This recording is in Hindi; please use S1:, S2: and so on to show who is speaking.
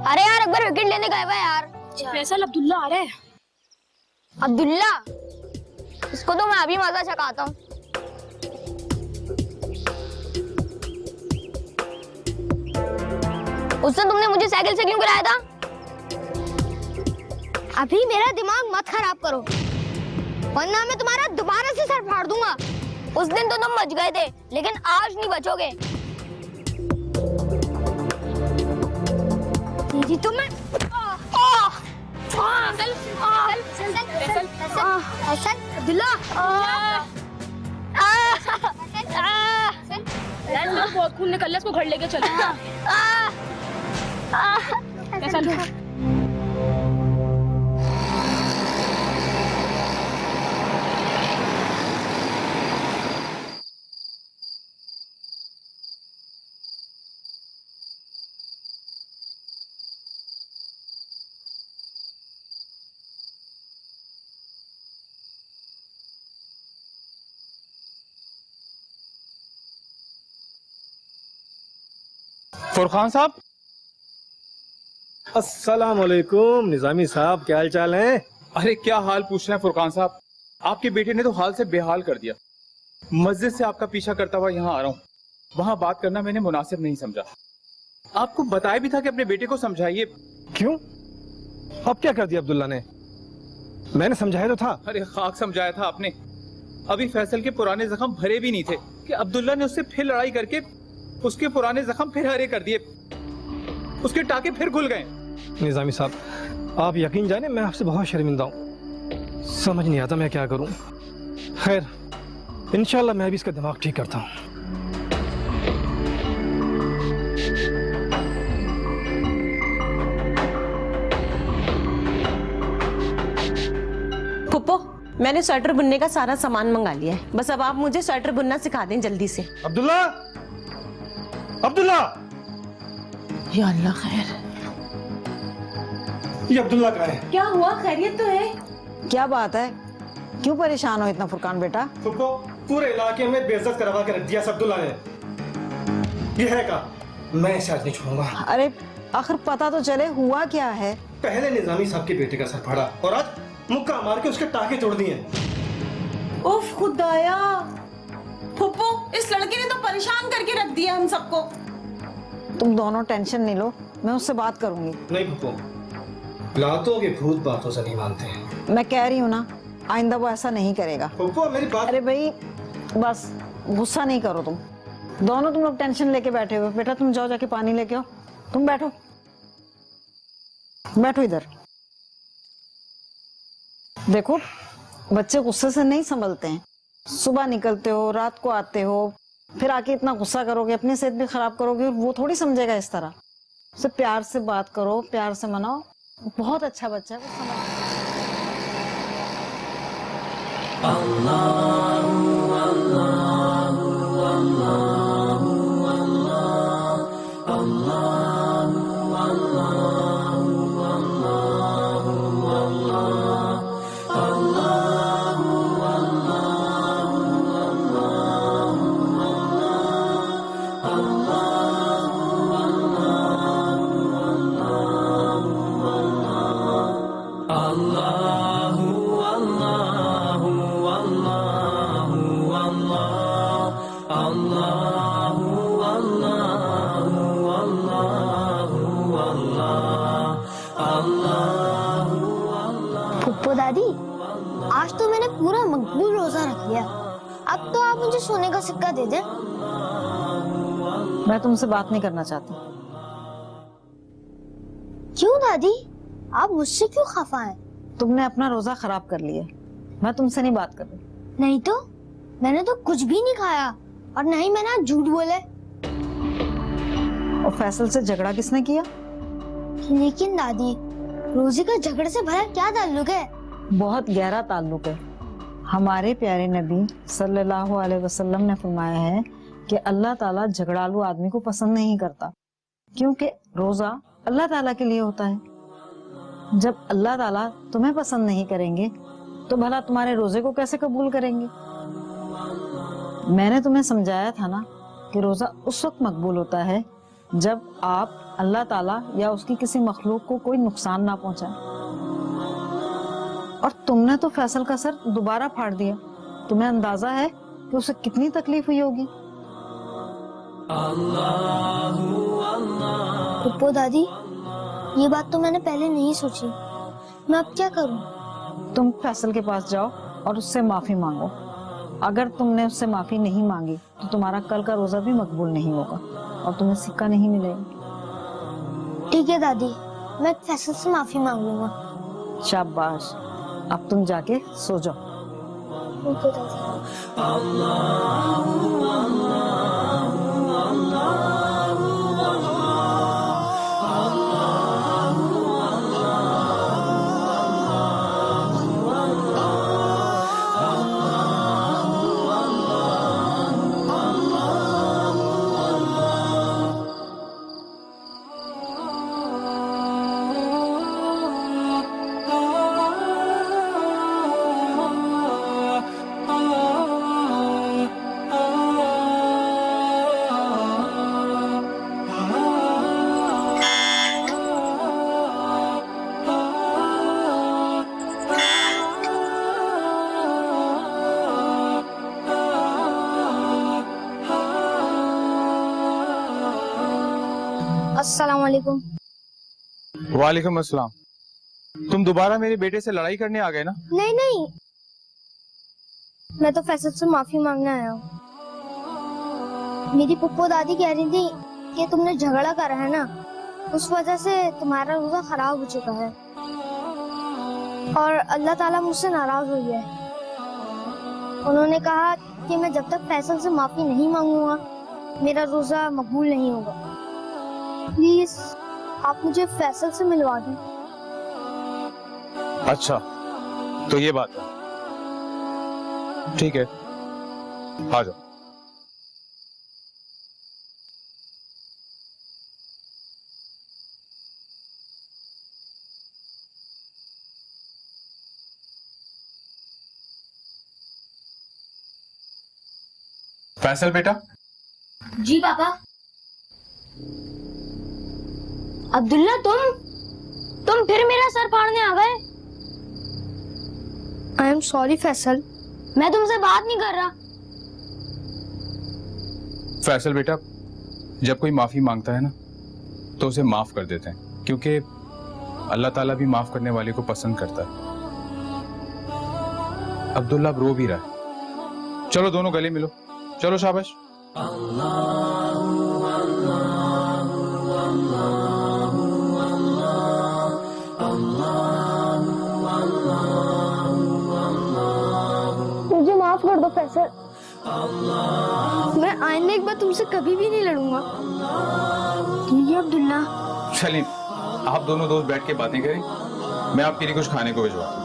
S1: अरे यार अकबर विकेट लेने गए हुए यार।
S2: फैसल अब्दुल्ला आ रहा है।
S1: अब्दुल्ला, इसको तो मैं अभी मजा चखाता हूँ। उस दिन तुमने मुझे साइकिल से क्यों गिराया था? अभी मेरा दिमाग मत खराब करो, वरना मैं तुम्हारा दोबारा से सर फाड़ दूंगा। उस दिन तो तुम बच गए थे, लेकिन आज नहीं बचोगे। दीदी तो मैं
S2: बहुत खून निकल रहा है, इसको घर लेके चलो।
S3: फुरखान साहब।
S4: अस्सलाम वालेकुम निजामी साहब, क्या हाल चाल है?
S3: अरे क्या हाल पूछ रहे हैं फुरखान साहब, आपके बेटे ने तो हाल से बेहाल कर दिया। मस्जिद से आपका पीछा करता हुआ यहाँ आ रहा हूँ, वहाँ बात करना मैंने मुनासिब नहीं समझा। आपको बताया भी था कि अपने बेटे को समझाइए।
S4: क्यों? अब क्या कर दिया अब्दुल्ला ने? मैंने समझाया तो था।
S3: अरे खाक समझाया था आपने, अभी फैसल के पुराने जख्म भरे भी नहीं थे कि अब्दुल्ला ने उससे फिर लड़ाई करके उसके पुराने जख्म फिर हरे कर दिए, उसके टाके फिर खुल गए।
S4: निजामी साहब, आप यकीन जाने मैं आपसे बहुत शर्मिंदा हूँ, समझ नहीं आता मैं क्या करूँ। खैर इंशाल्लाह मैं भी इसका दिमाग ठीक करता हूँ।
S5: पुप्पो, मैंने स्वेटर बुनने का सारा सामान मंगा लिया है, बस अब आप मुझे स्वेटर बुनना सिखा दें जल्दी से।
S4: अब्दुल्ला, अब्दुल्ला!
S5: या अल्लाह खैर।
S4: ये अब्दुल्ला कहाँ है?
S5: क्या हुआ, खैरियत तो है?
S6: क्या बात है, क्यों परेशान हो इतना फुरकान बेटा?
S4: तुमको पूरे इलाके में बेइज्जत करवा के रख दिया अब्दुल्ला ने। ये है का, मैं इसे आज नहीं छोड़ूंगा।
S6: अरे आखिर पता तो चले हुआ क्या है।
S4: पहले निजामी साहब के बेटे का सर फाड़ा और आज मुक्का मार के उसके टाके तोड़ दिए।
S5: उफ खुदाया, पुप्पो इस लड़के ने तो परेशान करके रख दिया हम सबको।
S6: तुम दोनों टेंशन नहीं लो, मैं उससे बात करूंगी।
S4: नहीं फूफो, लातों के भूत बातों से नहीं मानते हैं।
S6: मैं कह रही हूँ ना, आइंदा वो ऐसा नहीं करेगा।
S4: फूफो मेरी बात।
S6: अरे भाई बस गुस्सा नहीं करो तुम दोनों, तुम लोग टेंशन लेके बैठे हो। बेटा तुम जाओ जाके पानी लेके आओ, तुम बैठो बैठो इधर। देखो बच्चे गुस्से से नहीं संभलते हैं। सुबह निकलते हो, रात को आते हो, फिर आके इतना गुस्सा करोगे, अपनी सेहत भी खराब करोगे, वो थोड़ी समझेगा इस तरह। उसे प्यार से बात करो, प्यार से मनाओ, बहुत अच्छा बच्चा है वो समझ।
S1: फुप्पो दादी, आज तो मैंने पूरा मकबूल रोजा रख लिया। अब तो आप मुझे सोने का सिक्का दे दें।
S6: मैं तुमसे बात नहीं करना चाहती।
S1: क्यों दादी, आप मुझसे क्यों खफा हैं?
S6: तुमने अपना रोजा खराब कर लिया, मैं तुमसे नहीं बात कर रही।
S1: नहीं तो मैंने तो कुछ भी नहीं खाया और नहीं मैंने आज झूठ बोले।
S6: और फैसल से झगड़ा किसने किया?
S1: लेकिन दादी, रोजे का झगड़े से भला क्या ताल्लुक है?
S6: बहुत गहरा ताल्लुक है। हमारे प्यारे नबी सल्लल्लाहु अलैहि वसल्लम ने फरमाया है कि अल्लाह ताला झगड़ालू आदमी को पसंद नहीं करता, क्योंकि रोजा अल्लाह ताला के लिए होता है। जब अल्लाह ताला तुम्हें पसंद नहीं करेंगे तो भला तुम्हारे रोजे को कैसे कबूल करेंगे? मैंने तुम्हें समझाया था ना कि रोजा उस वक्त मकबूल होता है जब आप अल्लाह ताला या उसकी किसी मखलूक को कोई नुकसान ना पहुंचाए। और तुमने तो फैसल का सर दोबारा फाड़ दिया। तुम्हें अंदाजा है कि उसे कितनी तकलीफ हुई होगी?
S1: पप्पू दादी, ये बात तो मैंने पहले नहीं सोची। मैं अब क्या करूं?
S6: तुम फैसल के पास जाओ और उससे माफी मांगो। अगर तुमने उससे माफी नहीं मांगी तो तुम्हारा कल का रोजा भी मकबूल नहीं होगा और तुम्हें सिक्का नहीं मिलेगा।
S1: ठीक है दादी, मैं फैसल से माफी मांग लूंगा।
S6: शाबाश, अब तुम जाके सो जाओ।
S1: ठीक है दादी। अस्सलाम वालेकुम।
S3: वालेकुम अस्सलाम। तुम दोबारा मेरे बेटे से लड़ाई करने आ गए ना?
S1: नहीं नहीं, मैं तो फैसल से माफी मांगने आया हूँ। मेरी पप्पू दादी कह रही थी कि तुमने झगड़ा करा है ना, उस वजह से तुम्हारा रोजा खराब हो चुका है और अल्लाह ताला मुझसे नाराज हुई है। उन्होंने कहा कि मैं जब तक फैसल से माफी नहीं मांगूंगा मेरा रोजा मकबूल नहीं होगा। प्लीज आप मुझे फैसल से मिलवा दें।
S3: अच्छा, तो ये बात है। ठीक है, आ जाओ। फैसल बेटा।
S1: जी पापा। अब्दुल्ला, तुम फिर मेरा सर फाड़ने आ गए। आई एम सॉरी फैसल, मैं तुमसे बात नहीं कर रहा।
S3: फैसल बेटा, जब कोई माफी मांगता है ना तो उसे माफ कर देते हैं, क्योंकि अल्लाह ताला भी माफ करने वाले को पसंद करता है। अब्दुल्ला अब रो भी रहा है। चलो दोनों गले मिलो। चलो शाबाश।
S1: मुझे माफ कर दो फैसल, मैं आइंदा एक बार तुमसे कभी भी नहीं लड़ूंगा। ठीक है अब्दुल्ला।
S3: चलिए, आप दोनों दोस्त बैठ के बातें करें, मैं आपके लिए कुछ खाने को भिजवाता हूं।